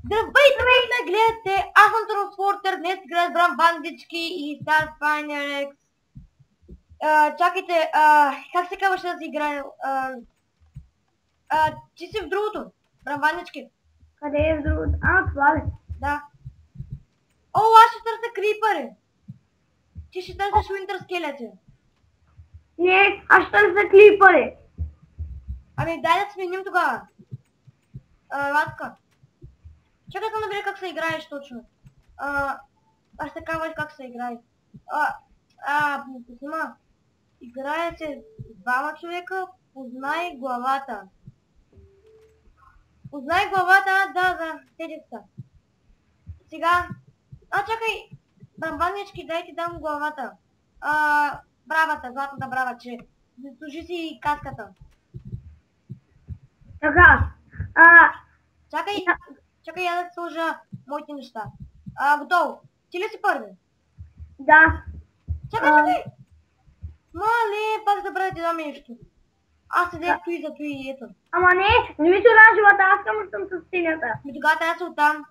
Здравейте, ме гледате! Аз съм Трансфортер, днес играя с Бран Бандички и Starfinder X. Чакайте, как се казваше да си играе? Ти си в другото, Бран Бандички. Къде е в другото? Това ли? Да. О, аз ще търся крипъри. Ти ще търсиш Winter Skeleton. Не, аз ще търся клипъри. Ами дай да сменим тогава. Ласка. Чакай да набере как се играеш точно. Аз ще казваш как се играе. Снима. Играе се двама човека, познай главата. Познай главата, да, седица. Сега, чакай, брамбанички, дай ти дам главата. Бравата, златната брава, че служи си каската. Така, Чакай я да сложа моите неща. Готово. Ти ли си първи? да. Чакай! Мале, пак забравя да ти дам нещо. Аз седя той за той и ето. Ама не ми се оранжевата, аз съм с синята. Ми тогава трябва да се оттам.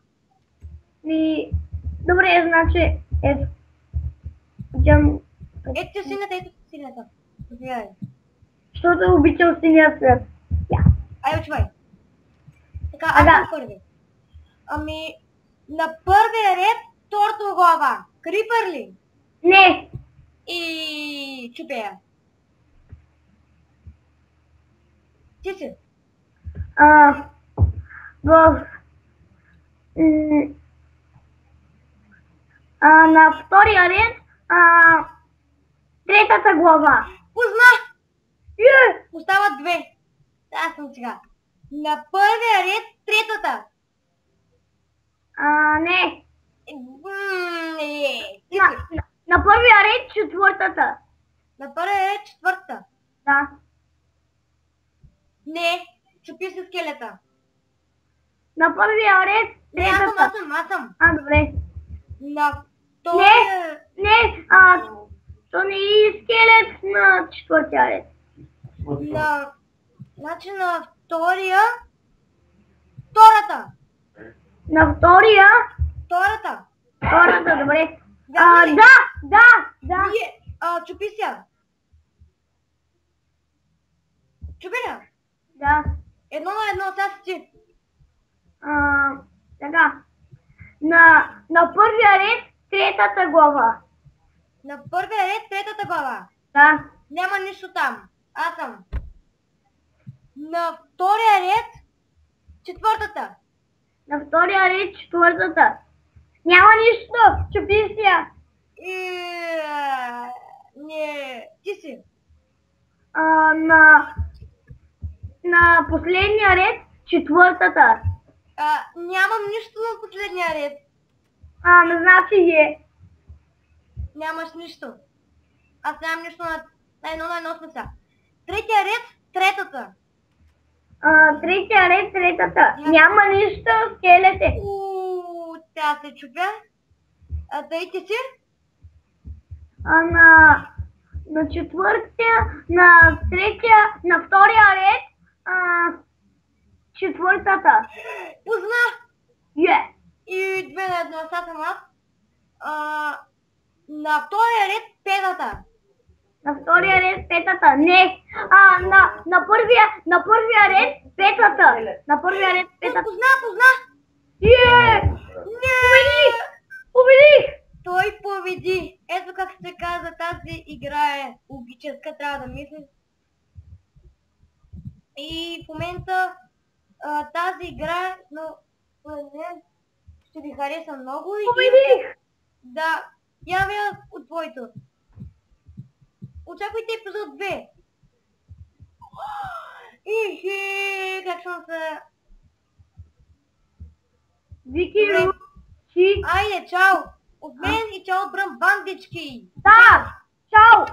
Добре, значи, ето. Ето ти синята, Заповядай. Защото обичам синия цвет. Айде, чувай. Така, аз съм първи. Ами, на първия ред тортова глава. Крипър ли? Не. И чупея. Ти си? На втория ред, третата глава. Познах! Остават две. Аз съм сега. На първия ред третата. Не. Не. На първия ред четвъртата. На първия ред четвъртата. Да. Не. Чупи се скелета. На първия ред третата. Аз съм. Добре. На втория... Не. То не е скелет на четвъртия ред. Значи на втория... Втората. На втория... Втората, добре. Да. Чупи се. Чупи ли? Да. Едно на едно, сега си ти. Така. На първия ред третата глава. На първия ред третата глава. Да. Няма нищо там. Аз съм. На втория ред четвъртата. На втория ред четвъртата. Няма нищо. Чупи си я. Не. Ти си. На последния ред четвъртата. Нямам нищо на последния ред. Значи е. Нямаш нищо. Аз нямам нищо на едно смеса. Третия ред третата. Третия ред третата. Няма нищо, скелете. Тя се чупя. Тъй ти си? На четвъртия, на третия, на втория ред, четвъртата. Познах! И две на едно, сега съм аз. На втория ред петата. На втория ред петата. Не. На първия ред петата. На първия ред петата. Познах! Победих! Той победи. Ето как се казва, тази игра е логическа, трябва да мислиш. И в момента тази игра, но ще ви хареса много. Победих! Да, я видя от твоето. Очаквайте епизод 2. Как съм се... Вики Ручи. Айде, чао! От мен и чао от Бран Бандички! Да! Чао!